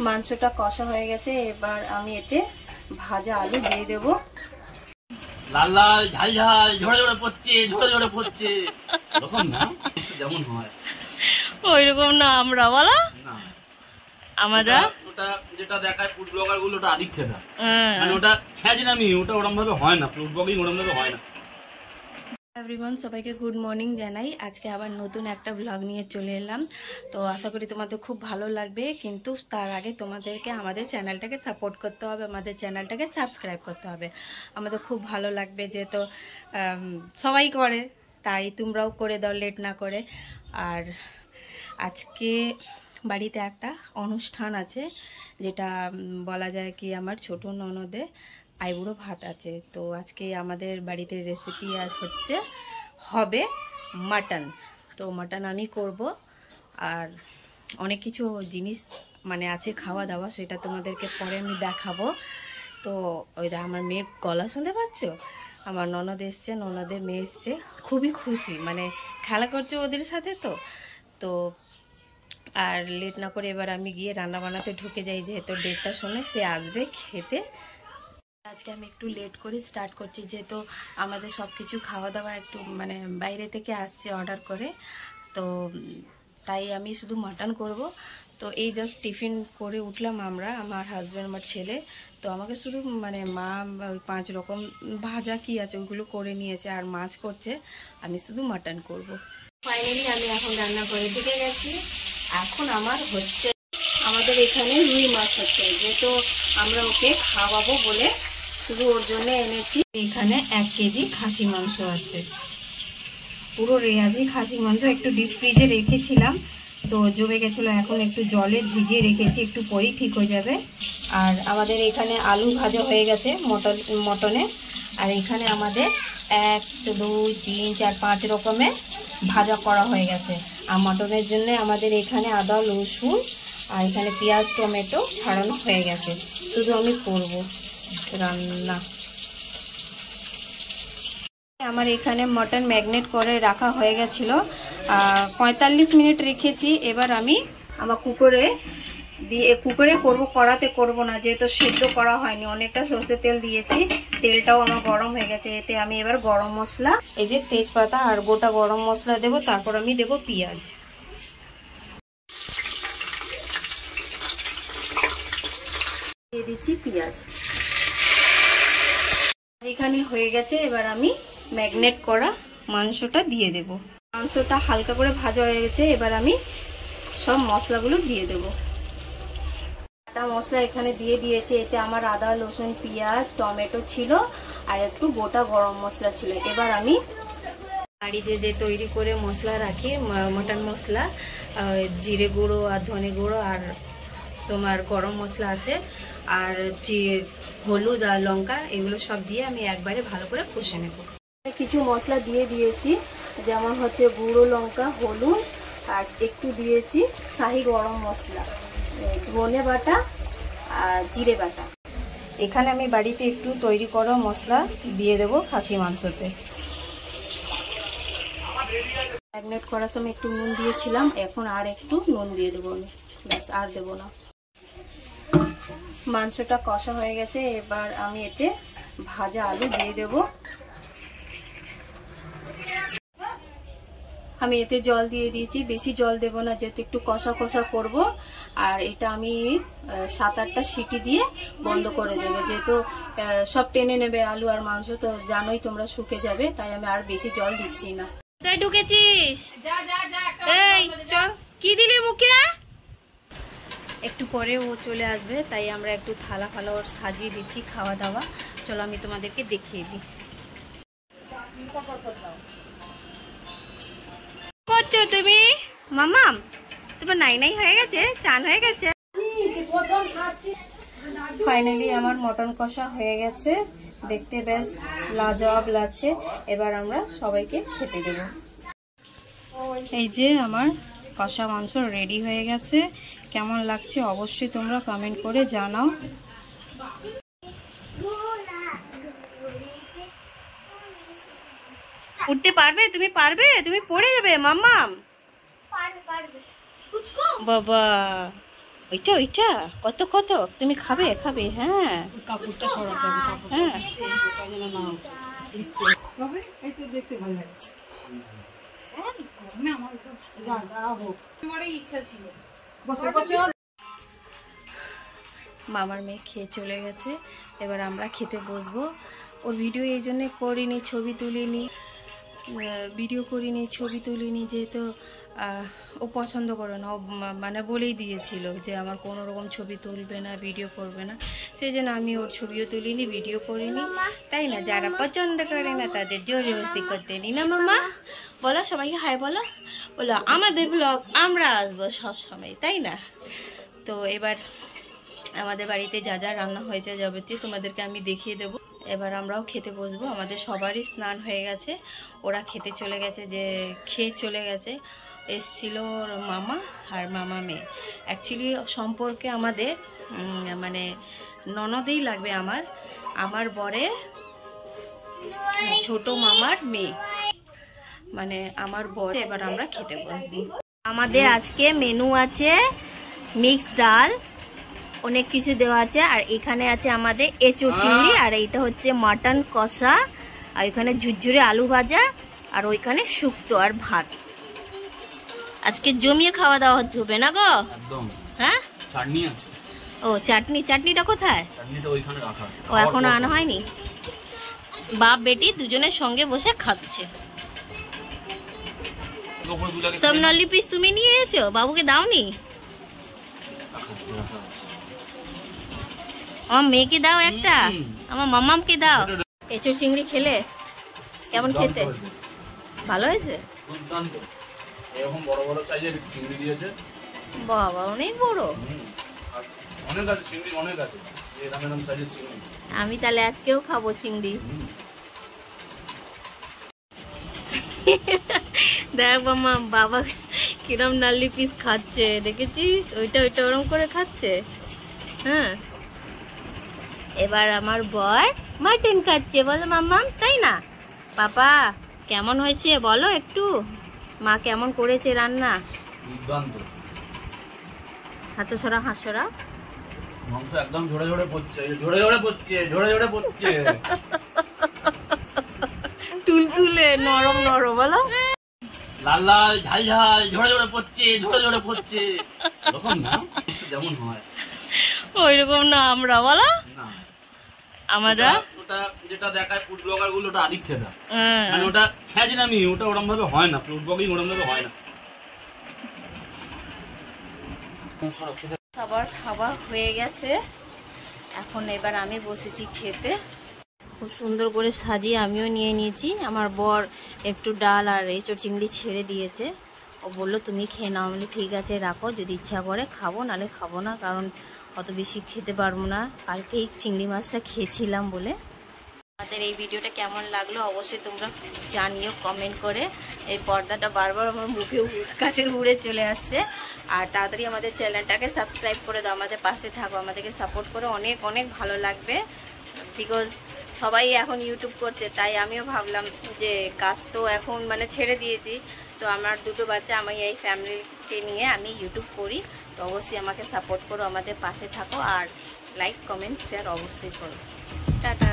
মাংসটা কষা হয়ে গেছে, এবার আমি এতে ভাজা আলু দিয়ে দেব। লাল লাল ঝাল ঝাল ঝরে ঝরে পড়ছে, ঝরে ঝরে পড়ছে, এরকম না যেমন হয় ওইরকম না আমরা বলা না, আমরা ওটা যেটা দেখায় ফুড ব্লগার গুলো ওটা আদিক খেদা, মানে ওটা ছ্যাঁচনামি, ওটা ওরকম ভাবে হয় না, ফুড ব্লগিং ওরকম ভাবে হয় না। এভরিওয়ান, সবাইকে গুড মর্নিং জানাই। আজকে আবার নতুন একটা ব্লগ নিয়ে চলে এলাম। তো আশা করি তোমাদের খুব ভালো লাগবে, কিন্তু তার আগে তোমাদেরকে আমাদের চ্যানেলটাকে সাপোর্ট করতে হবে, আমাদের চ্যানেলটাকে সাবস্ক্রাইব করতে হবে। আমাদের খুব ভালো লাগবে, যেহেতু সবাই করে, তাই তোমরাও করে দাও লেট না করে। আর আজকে বাড়িতে একটা অনুষ্ঠান আছে, যেটা বলা যায় কি আমার ছোট ননদে আইবুড়ো ভাত আছে। তো আজকে আমাদের বাড়িতে রেসিপি আর হবে মাটন। তো মাটন আমি করব, আর অনেক কিছু জিনিস মানে আছে খাওয়া দাওয়া, সেটা তোমাদেরকে পরে আমি দেখাবো। তো ওইটা আমার মেয়ে গলা শুনতে পাচ্ছ, আমার ননদ এসছে, ননদের মেয়ে এসছে, খুবই খুশি, মানে খেলা করছে ওদের সাথে। তো আর লেট না করে এবার আমি গিয়ে রান্না বানাতে ঢুকে যাই, যেহেতু 1:30টার সময় সে আসবে খেতে। আজকে আমি একটু লেট করে স্টার্ট করছি, যেহেতু আমাদের সব কিছু খাওয়া দাওয়া একটু মানে বাইরে থেকে আসছে অর্ডার করে, তো তাই আমি শুধু মাটন করব। তো এই জাস্ট টিফিন করে উঠলাম আমরা, আমার হাজব্যান্ড, আমার ছেলে। তো আমাকে শুধু মানে মা 5 রকম ভাজা কি আছে ওইগুলো করে নিয়েছে, আর মাছ করছে, আমি শুধু মাটন করব। ফাইনালি আমি এখন রান্না করে ঢুকে গেছি। এখন আমার হচ্ছে, আমাদের এখানে রুই মাছ হচ্ছে, যেহেতু আমরা ওকে খাওয়াবো বলে শুধু ওর জন্য এনেছি। এখানে 1 কেজি খাসি মাংস আছে, পুরো রেয়াজি খাসি মাংস। একটু ডিপ ফ্রিজে রেখেছিলাম, তো জমে গেছিলো, এখন একটু জলে ভিজিয়ে রেখেছি, একটু পরেই ঠিক হয়ে যাবে। আর আমাদের এখানে আলু ভাজা হয়ে গেছে মটনে। আর এখানে আমাদের 1 2 3 4 5 রকমের ভাজা করা হয়ে গেছে। আর মটনের জন্য আমাদের এখানে আদা রসুন আর এখানে পেঁয়াজ টমেটো ছাড়ানো হয়ে গেছে, শুধু আমি করব রান্না। আমার এখানে মটন ম্যাগনেট করে রাখা হয়ে গেছিল, 45 মিনিট রেখেছি। এবার আমি আমার কুকারে করব, কড়াতে করব না, যেহেতু সেদ্ধ করা হয়নি, অনেকটা সর্ষের তেল দিয়েছি, তেলটাও আমার গরম হয়ে গেছে। এতে আমি এবার গরম মশলা, এই যে তেজপাতা আর গোটা গরম মশলা দেব, তারপর আমি দেব পেঁয়াজ, দিয়ে দিচ্ছি পেঁয়াজ। এখানে হয়ে গেছে, এবার আমি ম্যাগনেট করা মাংসটা দিয়ে দেব। মাংসটা হালকা করে ভাজা হয়ে গেছে, এবার আমি সব মশলাগুলো দিয়ে দেব। আদা মশলা এখানে দিয়ে দিয়েছে, এতে আমার আদা রসুন পেঁয়াজ টমেটো ছিল, আর একটু গোটা গরম মশলা ছিল। এবার আমি বাড়িতে যে তৈরি করে মশলা রাখি, মটন মশলা, জিরে গুঁড়ো আর ধনে গুঁড়ো আর তোমার গরম মশলা আছে, আর যে হলুদ আর লঙ্কা, এগুলো সব দিয়ে আমি একবারে ভালো করে কষে নেব। কিছু মশলা দিয়ে দিয়েছি, যেমন হচ্ছে গুঁড়ো লঙ্কা, হলুদ, আর একটু দিয়েছি শাহি গরম মশলা, ধনে বাটা আর জিরে বাটা। এখানে আমি বাড়িতে একটু তৈরি করা মশলা দিয়ে দেব খাসি মাংসতে। ম্যাগনেট করার সময় একটু নুন দিয়েছিলাম, এখন আর একটু নুন দিয়ে দেবো আমি, ব্যাস আর দেবো না। মাংসটা কষা হয়ে গেছে, এবার আমি এতে ভাজা আলু দিয়ে দেব। আমি এতে জল দিয়ে দিয়েছি, বেশি জল দেব না, যেহেতু একটু কষা কষা করব। আর এটা আমি 7-8টা সিটি দিয়ে বন্ধ করে দেবো, যেহেতু সব টেনে নেবে আলু আর মাংস, তো জানোই তোমরা শুকে যাবে, তাই আমি আর বেশি জল দিচ্ছি না। তাই ঢুকেছিস, এই চল, কি দিলি মুখে? একটু পরে ও চলে আসবে, তাই আমরা একটু থালা ফালা ওর সাজিয়ে দিচ্ছি খাওয়া দাওয়া। চলো আমি তোমাদেরকে দেখিয়ে দিই। করছো তুমি মামাম? তোমার নাই হয়ে গেছে, চান হয়ে গেছে। ফাইনালি আমার মটন কষা হয়ে গেছে, দেখতে বেশ লাজবাব লাগছে। এবার আমরা সবাইকে খেতে দেব। এই যে আমার কষা মাংস রেডি হয়ে গেছে, কেমন লাগছে অবশ্যই তোমরা কমেন্ট করে জানাও। উঠতে পারবে? তুমি পারবে? তুমি পড়ে যাবে মাম্মাম। বাবা ওইটা ওইটা কত কত তুমি খাবে খাবে? হ্যাঁ কাপড়টা সরাতে হবে, কাপড়টা হ্যাঁ ওটা যেন না দিচ্ছে তবে এই তো দেখতে ভালো লাগছে। আমার সব যা যা হোক তোমারই ইচ্ছা ছিল। বসে বসে মামার মেয়ে খেয়ে চলে গেছে, এবার আমরা খেতে বসবো। ওর ভিডিও এই জন্যে করিনি, ছবি তুলিনি, ভিডিও করিনি, ছবি তুলিনি, যেহেতু ও পছন্দ করে না। ও মানে বলেই দিয়েছিল যে আমার কোনো রকম ছবি তুলবে না, ভিডিও করবে না, সেই জন্য আমি ওর ছবিও তুলিনি, ভিডিও করিনি, তাই না? যারা পছন্দ করে না তাদের জোর জবরদস্তি করতে নি না মামা। বলো সবাইকে হাই বলো, বলো আমাদের ব্লগ আমরা আসবো সব সময়, তাই না? তো এবার আমাদের বাড়িতে যা যা রান্না হয়েছে যাবতীয় তোমাদেরকে আমি দেখিয়ে দেবো। এবার আমরাও খেতে বসবো। আমাদের সবারই স্নান হয়ে গেছে, ওরা খেতে চলে গেছে, যে খেয়ে চলে গেছে। এসছিল ওর মামা আর মামা মেয়ে। অ্যাকচুয়ালি সম্পর্কে আমাদের মানে ননদেই লাগবে আমার বরের ছোট মামার মেয়ে, মানে আমার বর। এবার আমরা খেতে বসবো। আমাদের আজকে মেনু আছে মিক্স ডাল, অনেক কিছু দেওয়া আছে, আর এখানে আছে আমাদের এঁচোড় চিংড়ি, আর এইটা হচ্ছে মাটন কষা, আর এখানে ঝুরঝুরে আলু ভাজা, আর ওইখানে শুক্তো আর ভাত। আজকে জমিয়ে খাওয়া দাওয়া হবে না গো? একদম। হ্যাঁ চাটনি আছে। ও চাটনিটা কোথায়? চাটনিটা ওইখানে রাখা আছে। ও এখনো আনা হয়নি। বাপ বেটি দুজনের সঙ্গে বসে খাচ্ছে। সব নলি পিস তুমি নিয়ে এসেছো, বাবুকে দাওনি? আমার মেয়েকে দাও একটা, আমার মামামকে দাও। এঁচোড় চিংড়ি খেলে কেমন খেতে? ভালো হয়েছে? এরকম বড় বড় সাইজের চিংড়ি দিয়েছে। বাবা অনেক বড়। অনেক আছে চিংড়ি, অনেক আছে এরকম সাইজের চিংড়ি। আমি তাহলে আজকেও খাবো চিংড়ি। দেখ মামা বাবা কিরম নাল্লি পিস খাচ্ছে, দেখেছিস? ওইটা ওরম করে খাচ্ছে। হ্যাঁ এবার আমার বর মাটন খাচ্ছে, বলো মাম্মা, তাই না? পাপা কেমন হয়েছে বলো একটু, মা কেমন করেছে রান্না? দুর্দান্ত। হাতে সরা হাসরা মাংস একদম ঝরে ঝরে পড়ছে, ঝরে ঝরে পড়ছে, ঝরে ঝরে পড়ছে। তুলতুলে নরম নরম, বলো লাল লাল ঝাল ঝাল ঝরে ঝরে পড়ছে, ঝরে ঝরে পড়ছে। এরকম না যেমন হয় ওইরকম না আমরা, বলো না। আমরা ওটা যেটা দেখায় ফুড ব্লগার গুলো, ওটা আদিক খেদা, মানে ওটা ছ্যাঁচড়ামি, ওটা ওরম ভাবে হয় না, ফুড ব্লগিং ওরম ভাবে হয় না। সবার খাওয়া হয়ে গেছে, এখন এবার আমি বসেছি খেতে। খুব সুন্দর করে সাজিয়ে আমিও নিয়ে নিয়েছি। আমার বর একটু ডাল আর এঁচোড় চিংড়ি ছেড়ে দিয়েছে, ও বললো তুমি খেয়ে নাও। আমি ঠিক আছে রাখো, যদি ইচ্ছা করে খাবো, নাহলে খাবো না, কারণ অত বেশি খেতে পারবো না, কালকে এই চিংড়ি মাছটা খেয়েছিলাম বলে। আমাদের এই ভিডিওটা কেমন লাগলো অবশ্যই তোমরা জানিও কমেন্ট করে। এই পর্দাটা বারবার আমার মুখে কাছে উড়ে চলে আসছে। আর তাড়াতাড়ি আমাদের চ্যানেলটাকে সাবস্ক্রাইব করে দাও, আমাদের পাশে থাকো, আমাদেরকে সাপোর্ট করে, অনেক অনেক ভালো লাগবে। বিকজ সবাই এখন ইউটিউব করছে, তাই আমিও ভাবলাম যে কাজ তো এখন মানে ছেড়ে দিয়েছি, তো আমার দুটো বাচ্চা, আমি এই ফ্যামিলিকে নিয়ে আমি ইউটিউব করি, তো অবশ্যই আমাকে সাপোর্ট করো, আমাদের পাশে থাকো, আর লাইক কমেন্ট শেয়ার অবশ্যই করো। টাটা।